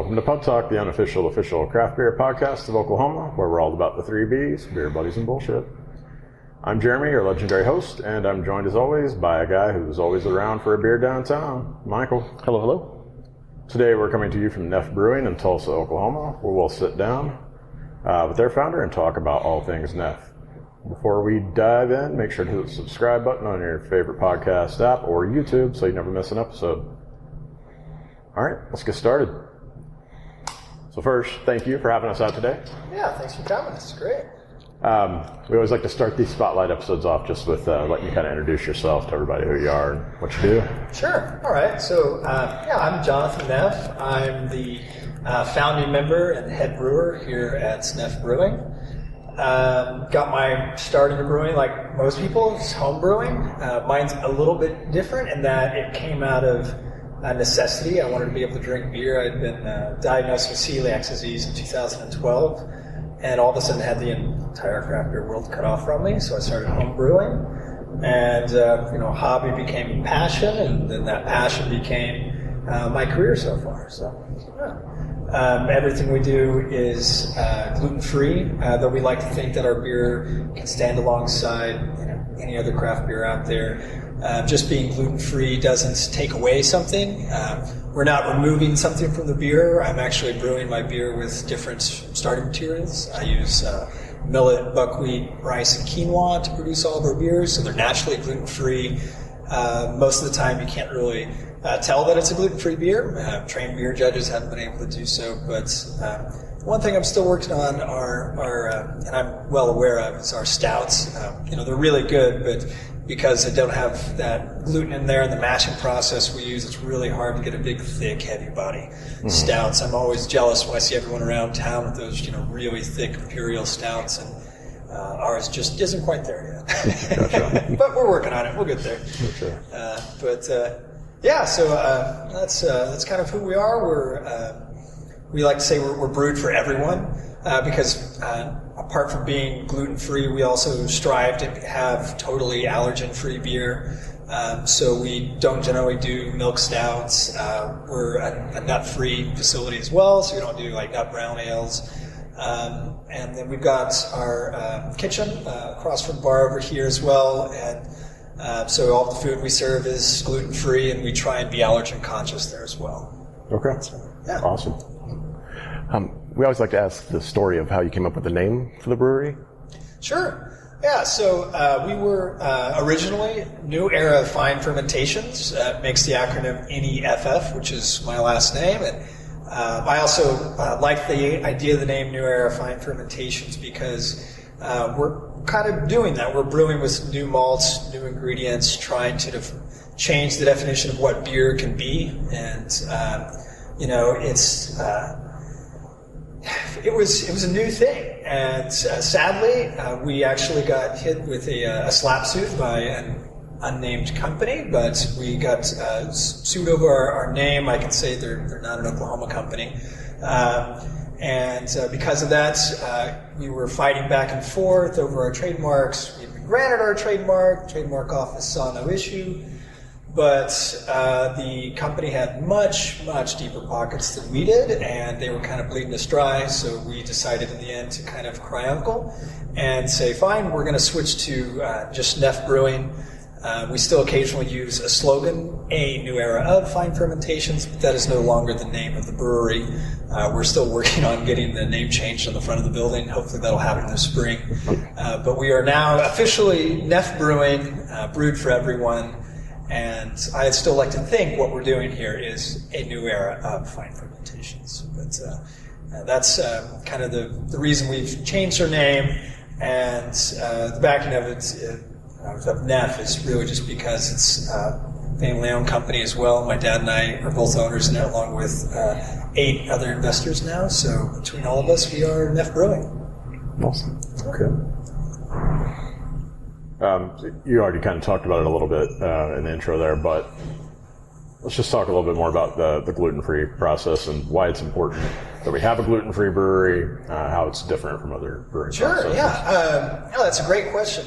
Welcome to Pub Talk, the unofficial official craft beer podcast of Oklahoma, where we're all about the three B's, beer, buddies, and bullshit. I'm Jeremy, your legendary host, and I'm joined as always by a guy who's always around for a beer downtown, Michael. Hello, hello. Today we're coming to you from NEFF Brewing in Tulsa, Oklahoma, where we'll sit down with their founder and talk about all things NEFF. Before we dive in, make sure to hit the subscribe button on your favorite podcast app or YouTube so you never miss an episode. All right, let's get started. So first, thank you for having us out today. Yeah, thanks for coming. This is great. We always like to start these spotlight episodes off just with letting you kind of introduce yourself to everybody, who you are and what you do. Sure. All right. So, I'm Jonathan Neff. I'm the founding member and head brewer here at NEFF Brewing. Got my start in brewing like most people. It's home brewing. Mine's a little bit different in that it came out of necessity. I wanted to be able to drink beer. I'd been diagnosed with Celiac Disease in 2012, and all of a sudden had the entire craft beer world cut off from me. So I started home brewing, and hobby became a passion, and then that passion became my career so far. So yeah. Everything we do is gluten-free, though we like to think that our beer can stand alongside any other craft beer out there. Just being gluten-free doesn't take away something. We're not removing something from the beer. I'm actually brewing my beer with different starting materials. I use millet, buckwheat, rice, and quinoa to produce all of our beers, so they're naturally gluten-free. Most of the time you can't really tell that it's a gluten-free beer. Trained beer judges haven't been able to do so, but one thing I'm still working on are and I'm well aware of, is our stouts. They're really good, but because they don't have that gluten in there in the mashing process we use, it's really hard to get a big, thick, heavy body stouts. I'm always jealous when I see everyone around town with those, really thick imperial stouts, and ours just isn't quite there yet. Gotcha. But we're working on it. We'll get there. Okay. So that's kind of who we are. We like to say we're brewed for everyone, because apart from being gluten-free, we also strive to have totally allergen-free beer. So we don't generally do milk stouts. We're a nut-free facility as well, so we don't do like nut brown ales. And then we've got our kitchen across from the bar over here as well. And so all the food we serve is gluten-free, and we try and be allergen-conscious there as well. Okay. So, yeah. Awesome. We always like to ask the story of how you came up with the name for the brewery. Sure. Yeah, so we were originally New Era Fine Fermentations. Makes the acronym NEFF, which is my last name. And I also like the idea of the name New Era Fine Fermentations because we're kind of doing that. We're brewing with new malts, new ingredients, trying to change the definition of what beer can be. And, it was a new thing, and sadly, we actually got hit with a slap suit by an unnamed company, but we got sued over our name. I can say they're not an Oklahoma company, and because of that, we were fighting back and forth over our trademarks. We had been granted our trademark office saw no issue. But the company had much, much deeper pockets than we did, and they were kind of bleeding us dry, so we decided in the end to kind of cry uncle and say, fine, we're going to switch to just NEFF Brewing. We still occasionally use a slogan, a new era of fine fermentations, but that is no longer the name of the brewery. We're still working on getting the name changed on the front of the building. Hopefully that'll happen this spring. But we are now officially NEFF Brewing, brewed for everyone. And I still like to think what we're doing here is a new era of fine fermentations. But that's kind of the reason we've changed our name. And the backing of it, of NEFF, is really just because it's a family-owned company as well. My dad and I are both owners in it, along with 8 other investors now. So between all of us, we are NEFF Brewing. Awesome. Okay. You already kind of talked about it a little bit in the intro there, but let's just talk a little bit more about the gluten-free process and why it's important that we have a gluten-free brewery, how it's different from other brewing processes. Sure, yeah. That's a great question.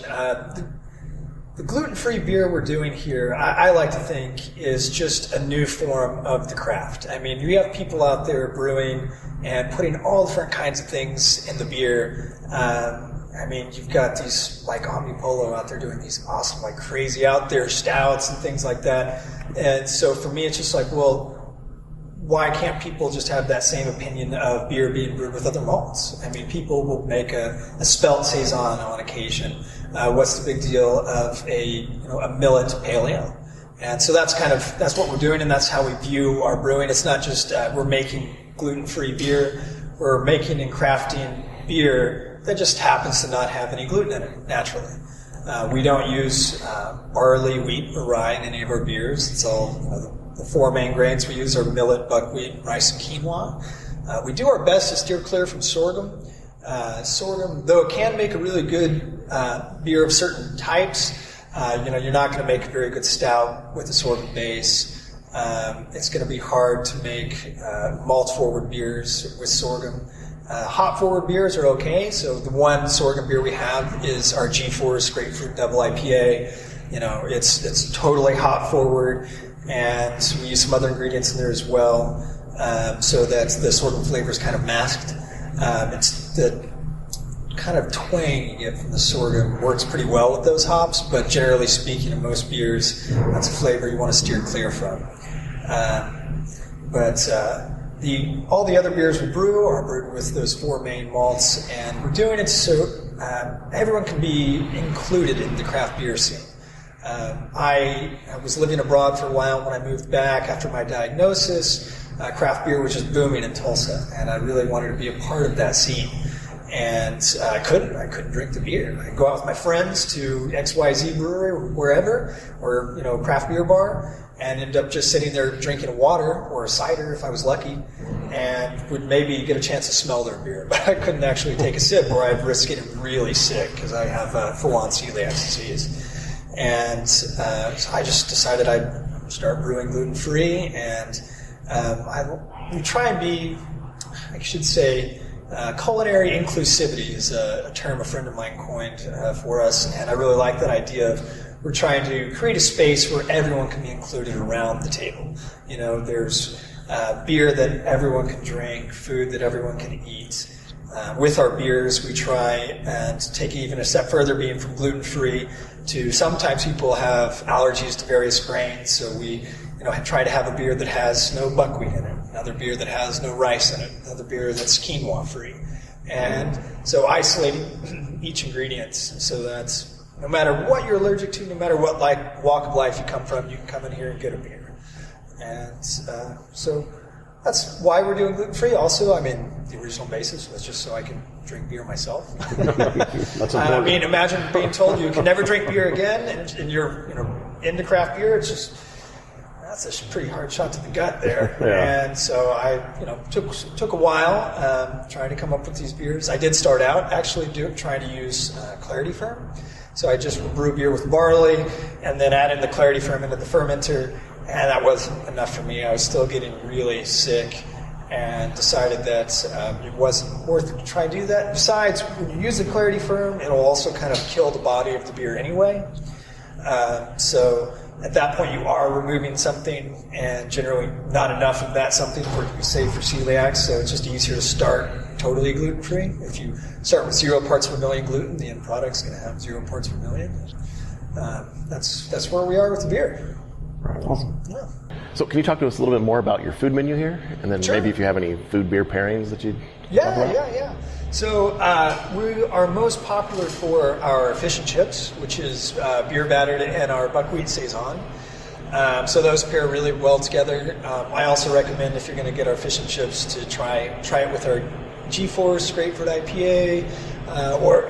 The gluten-free beer we're doing here, I like to think, is just a new form of the craft. I mean, you have people out there brewing and putting all different kinds of things in the beer. I mean, you've got these, like Omnipolo out there doing these awesome, like crazy out there stouts and things like that. And so for me, it's just like, well, why can't people just have that same opinion of beer being brewed with other malts? I mean, people will make a spelt saison on occasion. What's the big deal of a millet pale ale? And so that's what we're doing, and that's how we view our brewing. It's not just we're making gluten-free beer. We're making and crafting beer that just happens to not have any gluten in it naturally. We don't use barley, wheat, or rye in any of our beers. It's all the four main grains we use are millet, buckwheat, rice, and quinoa. We do our best to steer clear from sorghum. Sorghum, though it can make a really good beer of certain types, you're not going to make a very good stout with a sorghum base. It's going to be hard to make malt-forward beers with sorghum. Hop-forward beers are okay. So the one sorghum beer we have is our G-Force Grapefruit Double IPA. It's totally hop-forward, and we use some other ingredients in there as well, so that the sorghum flavor is kind of masked. It's the kind of twang you get from the sorghum works pretty well with those hops, but generally speaking, in most beers, that's a flavor you want to steer clear from. All the other beers we brew are brewed with those four main malts, and we're doing it so everyone can be included in the craft beer scene. I was living abroad for a while. When I moved back after my diagnosis, craft beer was just booming in Tulsa, and I really wanted to be a part of that scene. And I couldn't drink the beer. I'd go out with my friends to XYZ brewery or wherever, or craft beer bar, and end up just sitting there drinking water or a cider if I was lucky, and would maybe get a chance to smell their beer. But I couldn't actually take a sip, or I'd risk getting really sick because I have full-on celiac disease. And so I just decided I'd start brewing gluten-free, and we try and be, I should say, culinary inclusivity is a term a friend of mine coined for us, and I really like that idea of we're trying to create a space where everyone can be included around the table. There's beer that everyone can drink, food that everyone can eat. With our beers, we try and take it even a step further, being from gluten-free to sometimes people have allergies to various grains, so we try to have a beer that has no buckwheat in it, another beer that has no rice in it, another beer that's quinoa-free. And so isolating each ingredient so that no matter what you're allergic to, no matter what walk of life you come from, you can come in here and get a beer. And so that's why we're doing gluten-free. Also, the original basis was just so I can drink beer myself. That's important. Imagine being told you can never drink beer again, and you're into craft beer. It's just that's a pretty hard shot to the gut there. Yeah. And so I took a while trying to come up with these beers. I did start out actually trying to use Clarity Firm. So I just brew beer with barley and then add in the Clarity Firm into the fermenter, and that wasn't enough for me. I was still getting really sick and decided that it wasn't worth trying to do that. Besides, when you use the Clarity Firm, it'll also kind of kill the body of the beer anyway. So at that point, you are removing something, and generally not enough of that something for it to be safe for celiacs, so it's just easier to start totally gluten-free. If you start with 0 parts per million gluten, the end product's going to have 0 parts per million. That's where we are with the beer. Right, awesome. Yeah. So can you talk to us a little bit more about your food menu here? And then Sure. maybe if you have any food beer pairings that you'd talk about? Yeah. So we are most popular for our fish and chips, which is beer battered and our buckwheat saison. So those pair really well together. I also recommend, if you're going to get our fish and chips, to try it with our G-Force Grapefruit IPA, or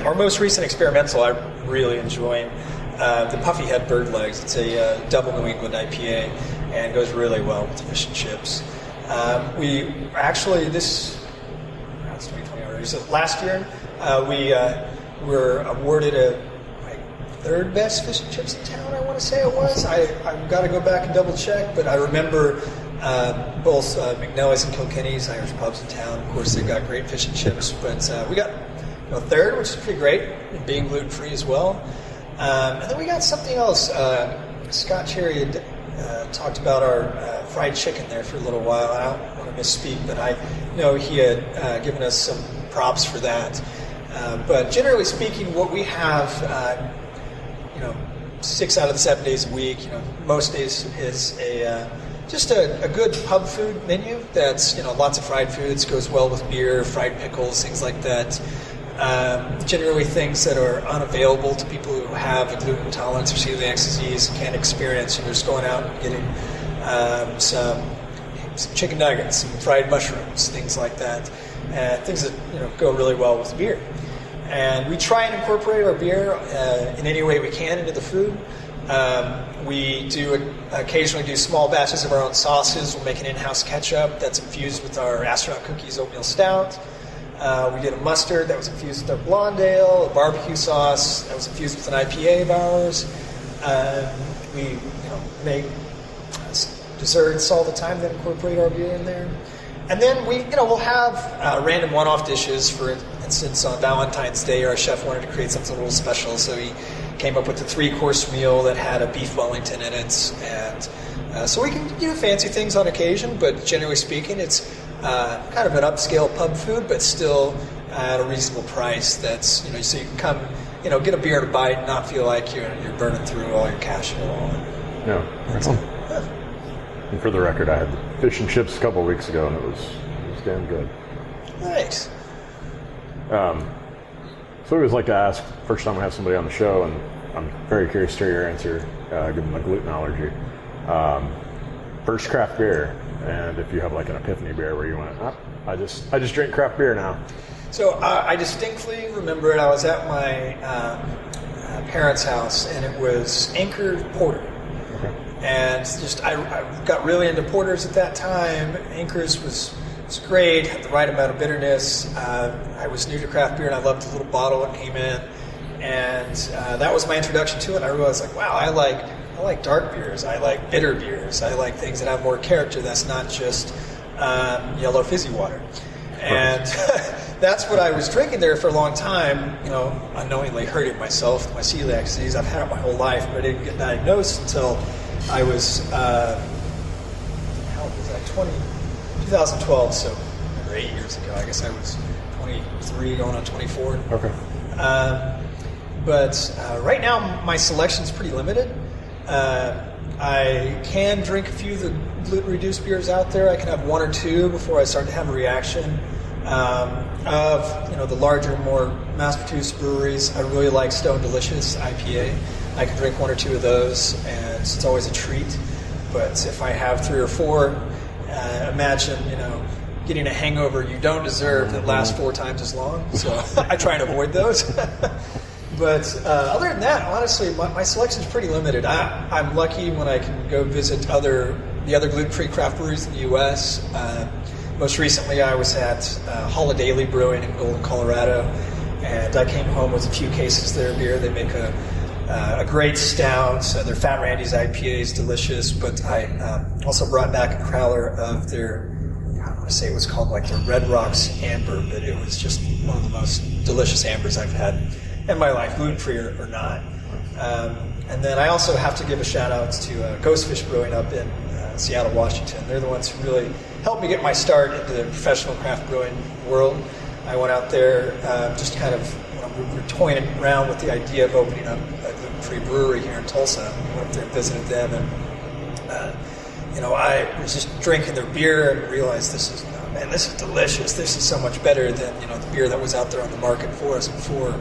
our most recent experimental I'm really enjoying, the Puffy Head Bird Legs. It's a double New England IPA and goes really well with the fish and chips. We actually, it's 2020 already, so last year we were awarded a third best fish and chips in town, I want to say it was. I've got to go back and double check, but I remember both McNelly's and Kilkenny's, Irish pubs in town. Of course, they've got great fish and chips, but we got third, which is pretty great, being gluten-free as well. And then we got something else. Scott Cherry had talked about our fried chicken there for a little while. I don't want to misspeak, but I know he had given us some props for that. But generally speaking, what we have, 6 out of the 7 days a week, most days is just a good pub food menu that's, lots of fried foods, goes well with beer, fried pickles, things like that. Generally things that are unavailable to people who have a gluten intolerance or celiac disease, can't experience, just going out and getting some chicken nuggets, some fried mushrooms, things like that, and things that go really well with beer. And we try and incorporate our beer in any way we can into the food. We do occasionally do small batches of our own sauces. We'll make an in-house ketchup that's infused with our astronaut cookies oatmeal stout. We did a mustard that was infused with our blonde ale, a barbecue sauce that was infused with an IPA of ours. We make desserts all the time that incorporate our beer in there. And then we'll have random one-off dishes. For instance, on Valentine's Day, our chef wanted to create something a little special, so he came up with a 3-course meal that had a beef Wellington in it. And so we can do fancy things on occasion, but generally speaking, it's kind of an upscale pub food, but still at a reasonable price. That's so you can come, get a beer to bite, and not feel like you're burning through all your cash at all. Yeah, excellent. And for the record, I had the fish and chips a couple of weeks ago, and it was damn good. Nice. So we always like to ask, first time we have somebody on the show, and I'm very curious to hear your answer, given my gluten allergy. First craft beer, and if you have like an epiphany beer where you went, I just drink craft beer now. So I distinctly remember it. I was at my parents' house, and it was Anchor Porter. Okay. And I got really into porters at that time. Anchor's was great, had the right amount of bitterness. I was new to craft beer, and I loved the little bottle it came in. And that was my introduction to it. And I realized, wow, I like dark beers. I like bitter beers. I like things that have more character. That's not just yellow fizzy water. And that's what I was drinking there for a long time, unknowingly hurting myself with my celiac disease. I've had it my whole life, but I didn't get diagnosed until I was, how old was I? 2012, so 8 years ago. I guess I was 23 going on 24. Okay. But right now my selection's pretty limited. I can drink a few of the gluten-reduced beers out there. I can have 1 or 2 before I start to have a reaction. Of the larger, more mass-produced breweries, I really like Stone Delicious IPA. I can drink 1 or 2 of those, and it's always a treat. But if I have 3 or 4, imagine getting a hangover you don't deserve that lasts 4 times as long. So I try and avoid those. But other than that, honestly, my selection's pretty limited. I'm lucky when I can go visit the other gluten-free craft breweries in the U.S. Most recently, I was at Holiday Brewing in Golden, Colorado, and I came home with a few cases of their beer. They make a great stout. Their Fat Randy's IPA is delicious, but I also brought back a crowler of their, I want to say it was called like their Red Rocks Amber, but it was just one of the most delicious ambers I've had in my life, gluten-free or not. And then I also have to give a shout out to Ghostfish Brewing up in Seattle, Washington. They're the ones who really helped me get my start into the professional craft brewing world. I went out there just kind of, we were toying around with the idea of opening up a gluten-free brewery here in Tulsa. I went up there and visited them, and I was just drinking their beer and realized this is delicious. This is so much better than the beer that was out there on the market for us before.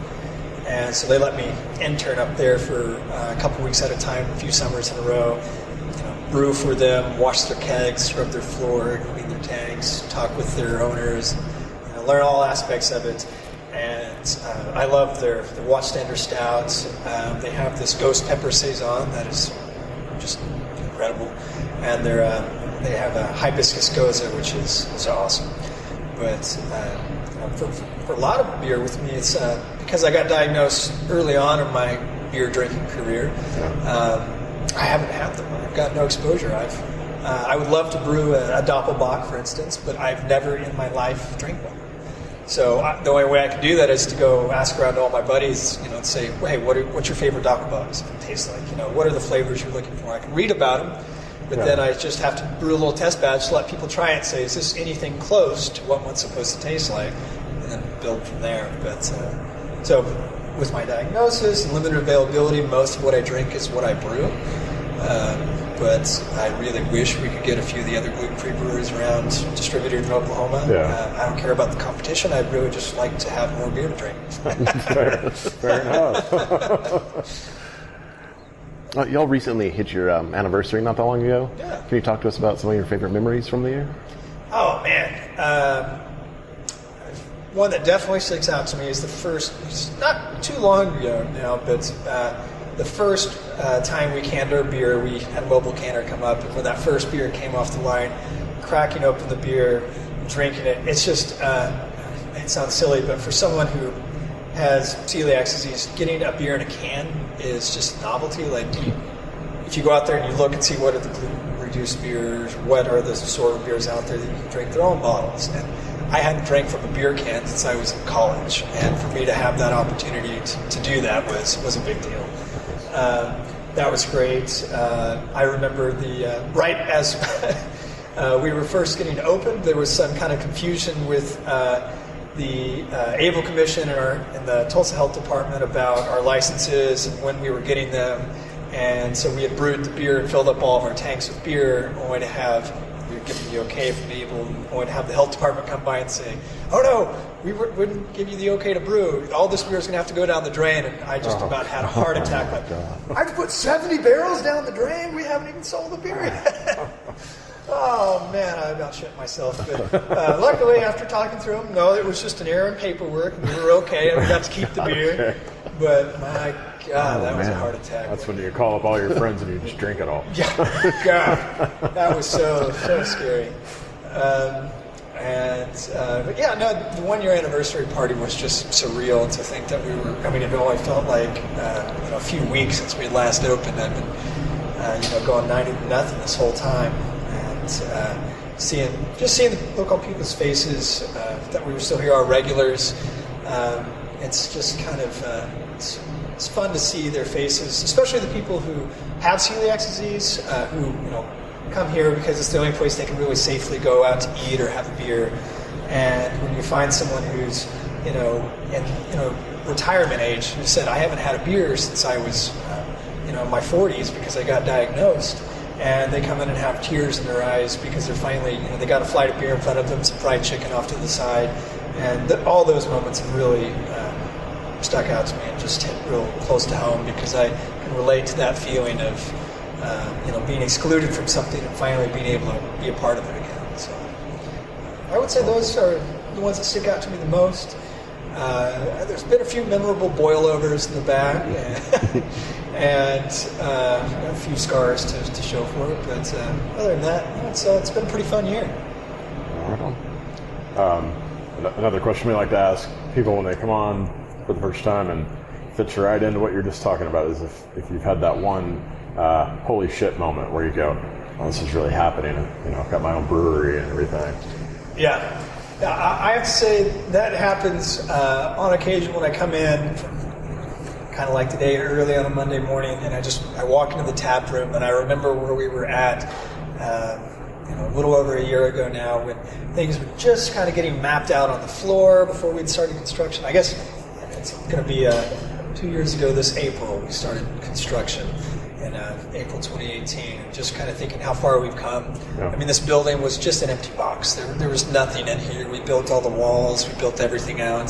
And so they let me intern up there for a couple weeks at a time, a few summers in a row. Brew for them, wash their kegs, scrub their floor, clean their tanks, talk with their owners, learn all aspects of it. And I love their Watchstander stouts. They have this Ghost Pepper Saison that is just incredible. And they have a Hibiscus Goza, which is awesome. But for a lot of beer with me, it's because I got diagnosed early on in my beer drinking career. I haven't had them. I've got no exposure. I would love to brew a Doppelbock, for instance, but I've never in my life drank one. The only way I can do that is to go ask around to all my buddies, and say, hey, what's your favorite Dockabuggs taste like? What are the flavors you're looking for? I can read about them, but then I just have to brew a little test batch to let people try it and say, is this anything close to what one's supposed to taste like? And then build from there. But so with my diagnosis and limited availability, most of what I drink is what I brew. But I really wish we could get a few of the other gluten-free breweries around distributed in Oklahoma. I don't care about the competition. I'd really just like to have more beer to drink. Fair enough. Y'all recently hit your anniversary not that long ago. Yeah. Can you talk to us about some of your favorite memories from the year? Oh, man. One that definitely sticks out to me is it's not too long ago now, but the first time we canned our beer, we had a mobile canner come up, and when that first beer came off the line, cracking open the beer, drinking it, it's just, it sounds silly, but for someone who has celiac disease, getting a beer in a can is just novelty. Like, if you go out there and you look and see what are the gluten-reduced beers, what are the assorted beers out there that you can drink their own bottles. And I hadn't drank from a beer can since I was in college, and for me to have that opportunity to do that was a big deal. That was great. I remember right as we were first getting opened, there was some kind of confusion with the ABLE Commission and the Tulsa Health Department about our licenses and when we were getting them. And so we had brewed the beer and filled up all of our tanks with beer, only to have, we were given the okay from ABLE, only to have the health department come by and say, oh no, we wouldn't give you the okay to brew. All this beer is going to have to go down the drain. And I just about had a heart attack. Like, I've put 70 barrels down the drain. We haven't even sold the beer yet. Oh man, I about shit myself. But luckily, after talking through them, no, it was just an error in paperwork. We were okay, and we got to keep the beer. Okay. But my God, that was a heart attack. That's when you call up all your friends and you just drink it all. Yeah, God, that was so scary. But yeah, no, the 1-year anniversary party was just surreal. And to think that we were, I mean, it only felt like a few weeks since we had last opened. I've been going 90-0 this whole time, and seeing the look on people's faces that we were still here, our regulars. It's just kind of it's fun to see their faces, especially the people who have celiac disease, who come here because it's the only place they can really safely go out to eat or have a beer. And when you find someone who's in retirement age who said, I haven't had a beer since I was in my 40s because I got diagnosed, and they come in and have tears in their eyes because they're finally, they got a flight of beer in front of them, some fried chicken off to the side, and all those moments have really stuck out to me and just hit real close to home, because I can relate to that feeling of being excluded from something and finally being able to be a part of it again. So I would say those are the ones that stick out to me the most. There's been a few memorable boilovers in the back, and a few scars to show for it. But other than that, it's been a pretty fun year. Another question we like to ask people when they come on for the first time and fits right into what you're just talking about is if you've had that one holy shit moment where you go, oh, this is really happening, and I've got my own brewery and everything. Yeah, I have to say that happens on occasion when I come in, kind of like today, early on a Monday morning, and I walk into the tap room, and I remember where we were at a little over a year ago now, when things were just kind of getting mapped out on the floor before we'd started construction. I guess it's going to be 2 years ago this April we started construction. In April 2018, and just kind of thinking how far we've come. Yeah. I mean, this building was just an empty box. There was nothing in here. We built all the walls. We built everything out.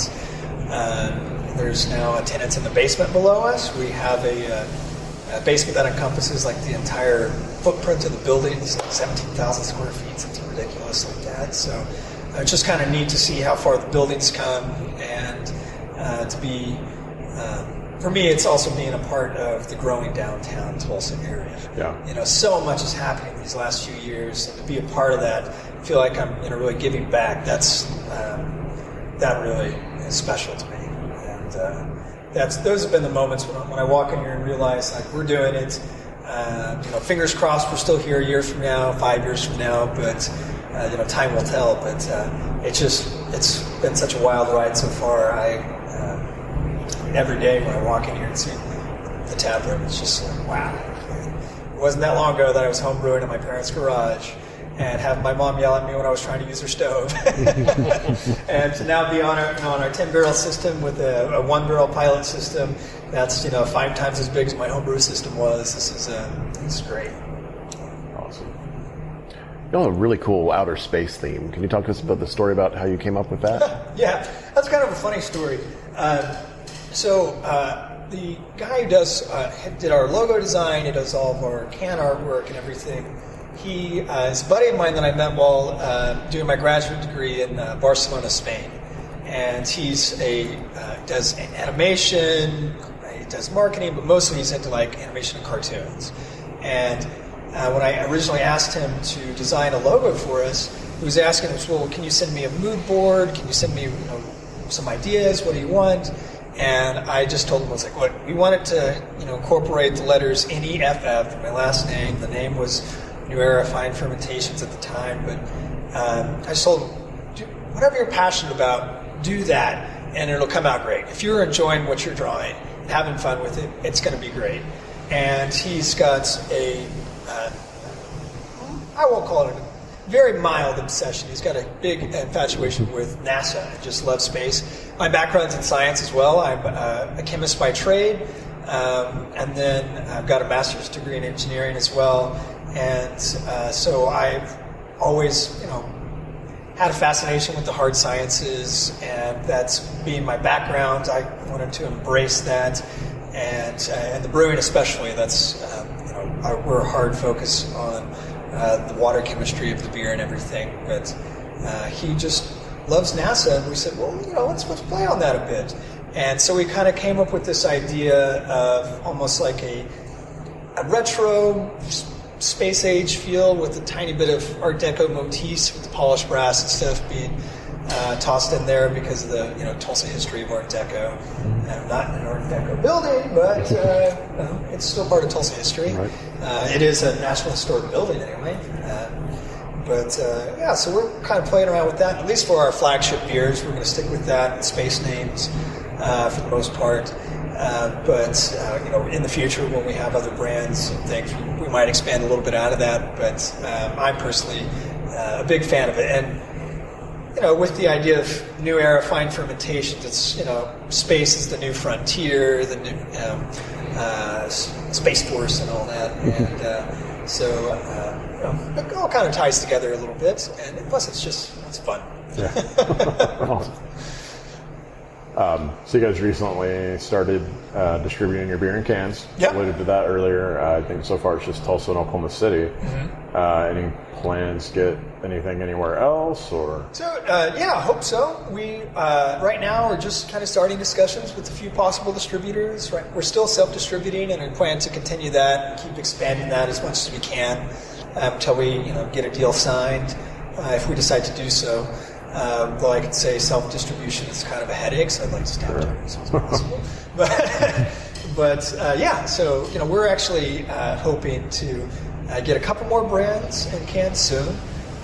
There's now tenants in the basement below us. We have a basement that encompasses like the entire footprint of the building. It's like 17,000 square feet, something ridiculous like that. So it's just kind of neat to see how far the building's come, and to be for me, it's also being a part of the growing downtown Tulsa area. Yeah. So much is happening these last few years, and to be a part of that, I feel like I'm really giving back. That really is special to me, and those have been the moments when I walk in here and realize like we're doing it. Fingers crossed, we're still here a year from now, 5 years from now, but time will tell. But it's been such a wild ride so far. Every day when I walk in here and see the tap room, it's just like, wow. It wasn't that long ago that I was home brewing in my parents' garage and have my mom yell at me when I was trying to use her stove. And to now be on our 10-barrel system with a 1-barrel pilot system, that's 5 times as big as my homebrew system was. This is great. Awesome. You have a really cool outer space theme. Can you talk to us about the story about how you came up with that? Yeah, that's kind of a funny story. The guy who did our logo design, he does all of our can artwork and everything. He is a buddy of mine that I met while doing my graduate degree in Barcelona, Spain. And he's does animation, he does marketing, but mostly he's into like animation and cartoons. And when I originally asked him to design a logo for us, he was asking us, well, can you send me a mood board? Can you send me some ideas? What do you want? And I just told him, I was like, look, we wanted to incorporate the letters NEFF, my last name. The name was New Era Fine Fermentations at the time, but I just told him, whatever you're passionate about, do that, and it'll come out great. If you're enjoying what you're drawing and having fun with it, it's going to be great. And he's got I won't call it a very mild obsession. He's got a big infatuation with NASA and just loves space. My background's in science as well. I'm a chemist by trade, and then I've got a master's degree in engineering as well. And so I've always, had a fascination with the hard sciences, and that's being my background. I wanted to embrace that, and the brewing especially. That's we're a hard focus on the water chemistry of the beer and everything. But he just loves NASA, and we said, well, let's play on that a bit. And so we kind of came up with this idea of almost like a retro space age feel with a tiny bit of Art Deco motifs with the polished brass and stuff being tossed in there because of the Tulsa history of Art Deco. Not an Art Deco building, but it's still part of Tulsa history. Right. It is a National Historic building anyway. So we're kind of playing around with that. At least for our flagship beers, we're going to stick with that, space names for the most part. In the future, when we have other brands and things, we might expand a little bit out of that. But I'm personally a big fan of it. And, with the idea of new era fine fermentations, it's, space is the new frontier, the new Space Force and all that. And it all kind of ties together a little bit. And plus, it's fun. Yeah. Awesome. So you guys recently started distributing your beer in cans. Yep. Alluded to that earlier. I think so far it's just Tulsa and Oklahoma City. Mm-hmm. Any plans to get anything anywhere else? Or I hope so. We right now are just kind of starting discussions with a few possible distributors. Right, we're still self-distributing, and we plan to continue that and keep expanding that as much as we can until we get a deal signed. If we decide to do so. Though I could say self-distribution is kind of a headache, so I'd like to stop doing it as soon as possible. So we're actually hoping to get a couple more brands in cans soon.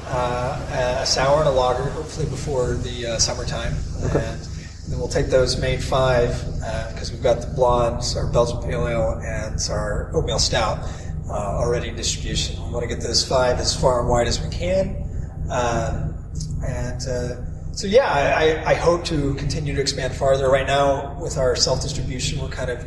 A sour and a lager, hopefully before the summertime. Okay. And then we'll take those main 5, because we've got the blondes, our Belgian Pale Ale, and our oatmeal stout already in distribution. We want to get those 5 as far and wide as we can. I hope to continue to expand farther. Right now, with our self-distribution, we're kind of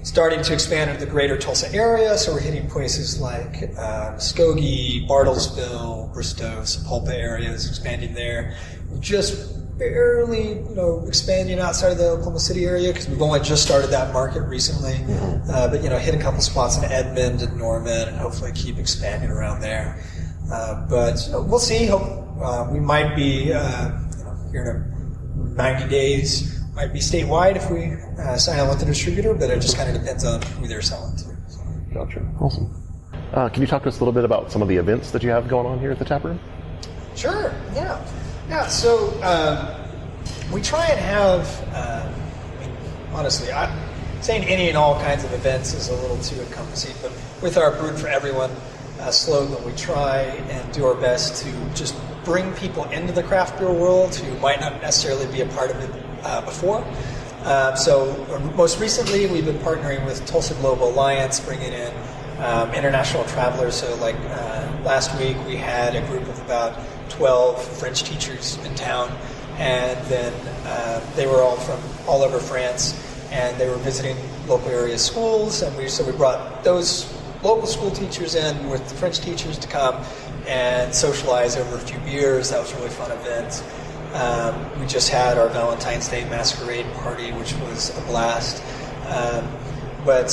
starting to expand into the greater Tulsa area, so we're hitting places like Muskogee, Bartlesville, Bristow, Sapulpa areas, expanding there. We're just barely, expanding outside of the Oklahoma City area because we've only just started that market recently. Mm-hmm. Hit a couple spots in Edmond and Norman, and hopefully keep expanding around there. We'll see. We might be here in 90 days. Might be statewide if we sign on with the distributor, but it just kind of depends on who they're selling to. So. Gotcha. Awesome. Can you talk to us a little bit about some of the events that you have going on here at the tap room? Sure. Yeah. So we try and have. Honestly, saying any and all kinds of events is a little too encompassing. But with our Brewed for Everyone slogan, we try and do our best to just bring people into the craft beer world who might not necessarily be a part of it before. So most recently, we've been partnering with Tulsa Global Alliance, bringing in international travelers. So like last week, we had a group of about 12 French teachers in town, and then they were all from all over France, and they were visiting local area schools, and we brought those local school teachers in with the French teachers to come and socialize over a few beers. That was a really fun event. We just had our Valentine's Day masquerade party, which was a blast. But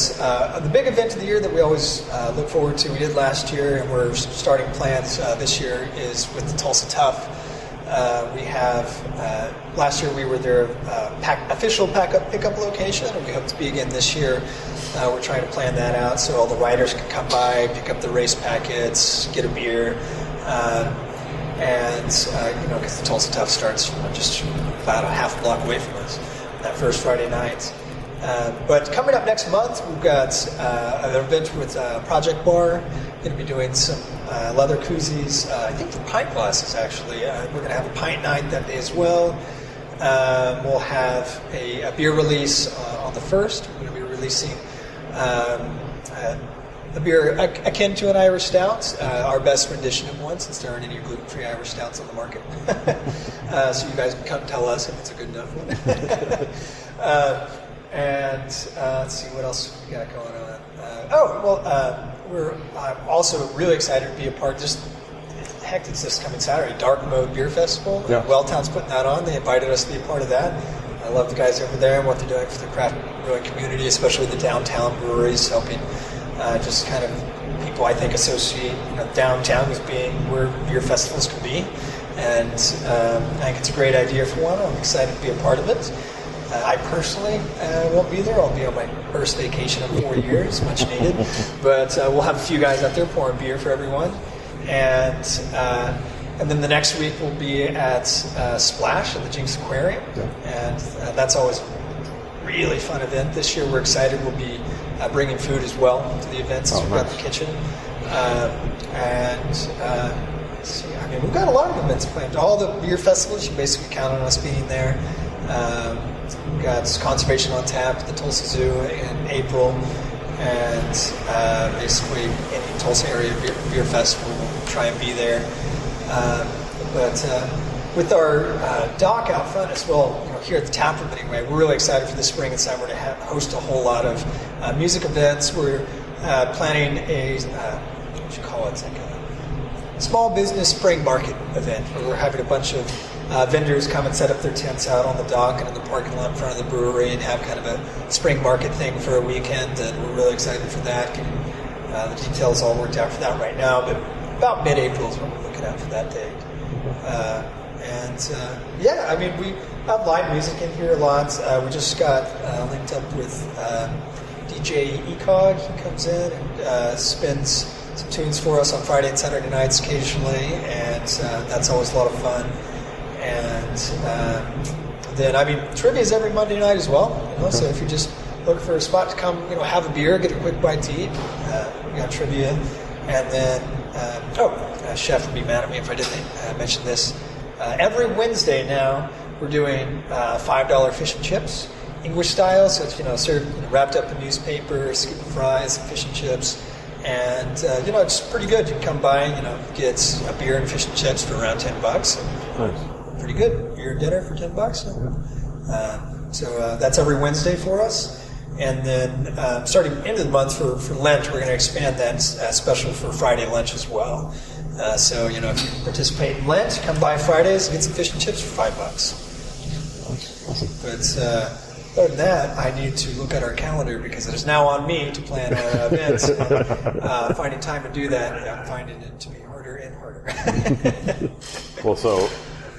the big event of the year that we always look forward to, we did last year, and we're starting plans this year, is with the Tulsa Tough. We have, last year we were their official pickup location, and we hope to be again this year. We're trying to plan that out so all the riders can come by, pick up the race packets, get a beer. And because the Tulsa Tough starts just about a half block away from us that first Friday night. But coming up next month, we've got an event with Project Bar. Going to be doing some leather koozies. I think for pint glasses, actually. We're going to have a pint night that day as well. We'll have a beer release on the 1st. We're going to be releasing a beer akin to an Irish Stout, our best rendition of one, since there aren't any gluten-free Irish Stouts on the market. So you guys can come tell us if it's a good enough one. Let's see what else we got going on. I'm also really excited to be a part. It's this coming Saturday, Dark Mode Beer Festival. Yeah. Welltown's putting that on. They invited us to be a part of that. I love the guys over there and what they're doing for the craft brewing community, especially the downtown breweries, helping just kind of people I think associate downtown with being where beer festivals can be. And I think it's a great idea for one. I'm excited to be a part of it. I personally won't be there. I'll be on my first vacation of 4 years, much needed. But we'll have a few guys out there pouring beer for everyone. And then the next week we'll be at Splash at the Jinx Aquarium. Yeah. And that's always a really fun event. This year we're excited. We'll be bringing food as well to the event since we've got the kitchen. Let's see. I mean, we've got a lot of events planned. All the beer festivals, you basically count on us being there. We've got Conservation on Tap at the Tulsa Zoo in April, and basically any Tulsa area beer festival, we'll try and be there. But with our dock out front as well, here at the tap room anyway, we're really excited for this spring and summer to host a whole lot of music events. We're planning a what you call it, it's like a small business spring market event where we're having a bunch of vendors come and set up their tents out on the dock and in the parking lot in front of the brewery and have kind of a spring market thing for a weekend, and we're really excited for that. The details all worked out for that right now, but about mid-April is when we're looking at for that date. I mean, we have live music in here a lot. We just got linked up with DJ ECOG. He comes in and spins some tunes for us on Friday and Saturday nights occasionally, and that's always a lot of fun. And then, I mean, trivia is every Monday night as well. So if you're just looking for a spot to come, have a beer, get a quick bite to eat, we got trivia. And then, Chef would be mad at me if I didn't mention this. Every Wednesday now, we're doing $5 fish and chips, English style. So it's served wrapped up in newspaper, scoop of fries, fish and chips. And, it's pretty good. You can come by and, get a beer and fish and chips for around $10. Nice. Pretty good. Beer and dinner for $10. So that's every Wednesday for us. And then starting end of the month for Lent, we're going to expand that special for Friday lunch as well. So, if you participate in Lent, come by Fridays and get some fish and chips for $5. Awesome. But other than that, I need to look at our calendar because it is now on me to plan our events. Finding time to do that, I'm finding it to be harder and harder. Well, so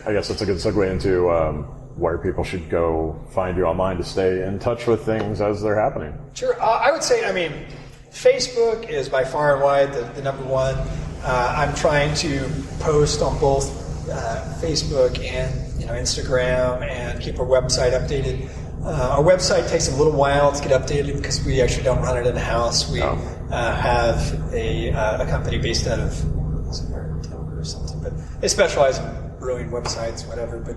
I guess that's a good segue into where people should go find you online to stay in touch with things as they're happening. Sure. I would say, Facebook is by far and wide the number one. I'm trying to post on both Facebook and Instagram and keep our website updated. Our website takes a little while to get updated because we actually don't run it in-house. We have a company based out of Denver or something, but they specialize in brewing websites, whatever. But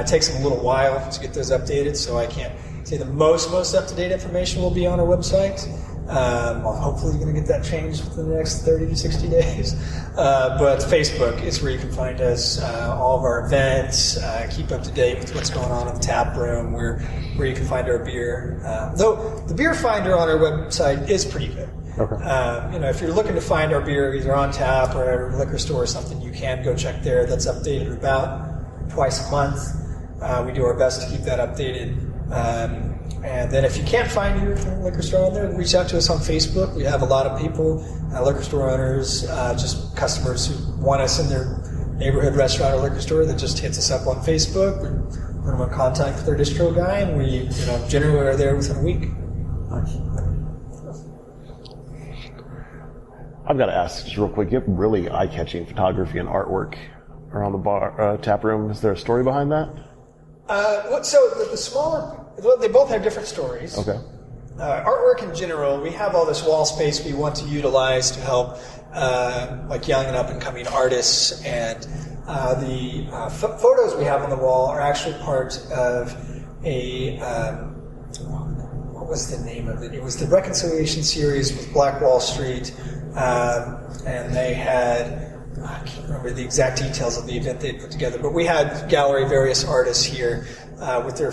it takes them a little while to get those updated, so I can't say the most up-to-date information will be on our website. Well, hopefully you're going to get that changed within the next 30 to 60 days. But Facebook is where you can find us, all of our events, keep up to date with what's going on in the tap room, where you can find our beer. Though the beer finder on our website is pretty good. Okay. If you're looking to find our beer either on tap or at a liquor store or something, you can go check there. That's updated about twice a month. We do our best to keep that updated. And then if you can't find your liquor store on there, reach out to us on Facebook. We have a lot of people, liquor store owners, just customers who want us in their neighborhood restaurant or liquor store that just hits us up on Facebook. We put them in contact with their distro guy, and we generally are there within a week. Nice. I've got to ask just real quick, you have really eye-catching photography and artwork around the bar tap room. Is there a story behind that? So the smaller, they both have different stories. Okay. Artwork in general, we have all this wall space we want to utilize to help like young and up-and-coming artists, and the photos we have on the wall are actually part of a, what was the name of it? It was the Reconciliation Series with Black Wall Street, and they had, I can't remember the exact details of the event they put together, but we had gallery various artists here with their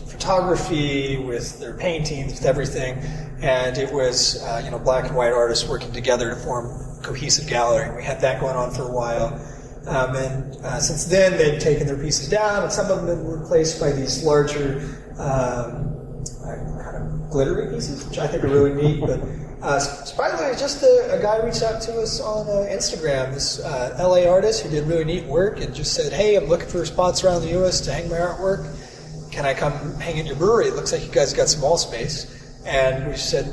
photography, with their paintings, with everything, and it was black and white artists working together to form a cohesive gallery. We had that going on for a while, and since then they've taken their pieces down, and some of them have been replaced by these larger kind of glittery pieces, which I think are really neat. But surprisingly, just a guy reached out to us on Instagram, this LA artist who did really neat work, and just said, "Hey, I'm looking for spots around the U.S. to hang my artwork. Can I come hang at your brewery? It looks like you guys got some wall space." And we said,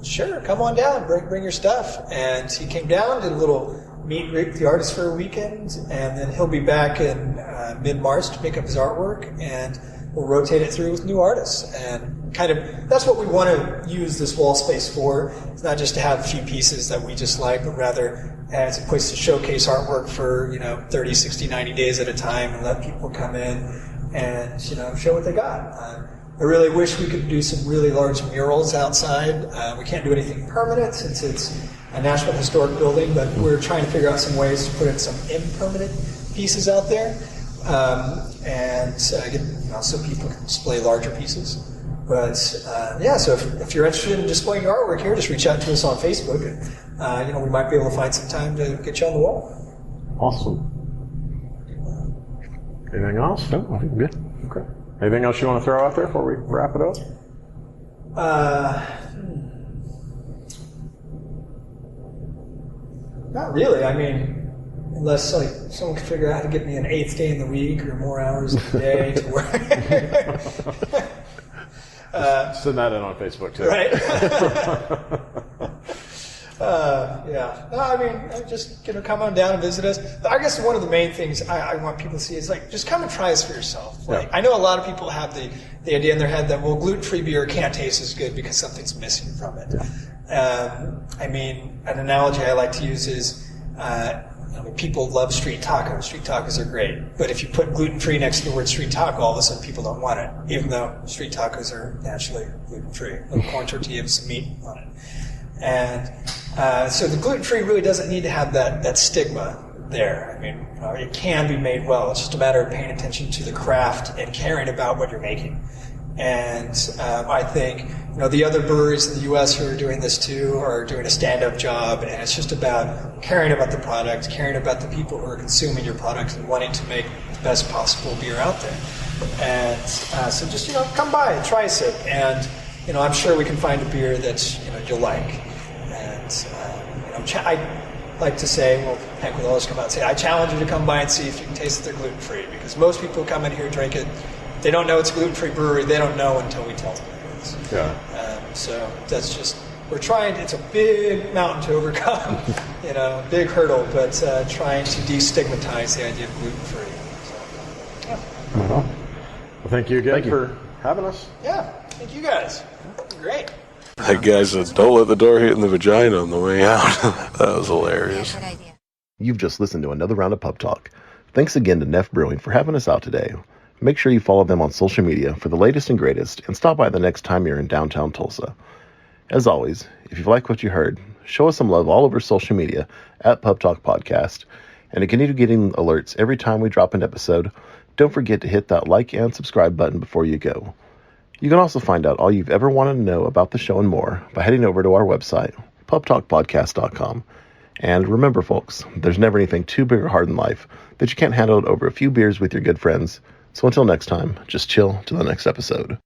"Sure, come on down, bring your stuff." And he came down, did a little meet and greet with the artist for a weekend, and then he'll be back in mid-March to pick up his artwork, and we'll rotate it through with new artists. And kind of, that's what we want to use this wall space for. It's not just to have a few pieces that we just like, but rather as a place to showcase artwork for 30, 60, 90 days at a time, and let people come in and show what they got. I really wish we could do some really large murals outside. We can't do anything permanent since it's a National Historic Building, but we're trying to figure out some ways to put in some impermanent pieces out there, and so people can display larger pieces. But so if you're interested in displaying your artwork here, just reach out to us on Facebook, and we might be able to find some time to get you on the wall. Awesome. Anything else? No, I think I'm good. Okay. Anything else you want to throw out there before we wrap it up? Not really. I mean, unless someone can figure out how to get me an 8th day in the week or more hours a day to work. Send that in on Facebook too. Right. Yeah. No, I mean, just come on down and visit us. I guess one of the main things I want people to see is just come and try us for yourself. I know a lot of people have the idea in their head that gluten-free beer can't taste as good because something's missing from it. I mean, an analogy I like to use is people love street tacos. Street tacos are great, but if you put gluten-free next to the word street taco, all of a sudden people don't want it, even though street tacos are naturally gluten-free. A little corn tortilla with some meat on it. And so the gluten-free really doesn't need to have that stigma there. I mean, it can be made well. It's just a matter of paying attention to the craft and caring about what you're making. And I think the other breweries in the U.S. who are doing this too are doing a stand-up job, and it's just about caring about the product, caring about the people who are consuming your product, and wanting to make the best possible beer out there. And so just come by and try a sip, and I'm sure we can find a beer that you'll like. And I like to say, Hank will always come out and say, I challenge you to come by and see if you can taste that they're gluten-free, because most people who come in here drink it. They don't know it's a gluten-free brewery. They don't know until we tell them it is. Yeah. So that's just, we're trying, it's a big mountain to overcome, big hurdle, but trying to destigmatize the idea of gluten-free. So, yeah. Well, thank you again for having us. Yeah, thank you guys. Great. That guy said, "Don't let the door hit in the vagina on the way out." That was hilarious. You've just listened to another round of Pub Talk. Thanks again to NEFF Brewing for having us out today. Make sure you follow them on social media for the latest and greatest, and stop by the next time you're in downtown Tulsa. As always, if you like what you heard, show us some love all over social media at Pub Talk Podcast. And to continue getting alerts every time we drop an episode, don't forget to hit that like and subscribe button before you go. You can also find out all you've ever wanted to know about the show and more by heading over to our website, pubtalkpodcast.com. And remember, folks, there's never anything too big or hard in life that you can't handle it over a few beers with your good friends. So until next time, just chill to the next episode.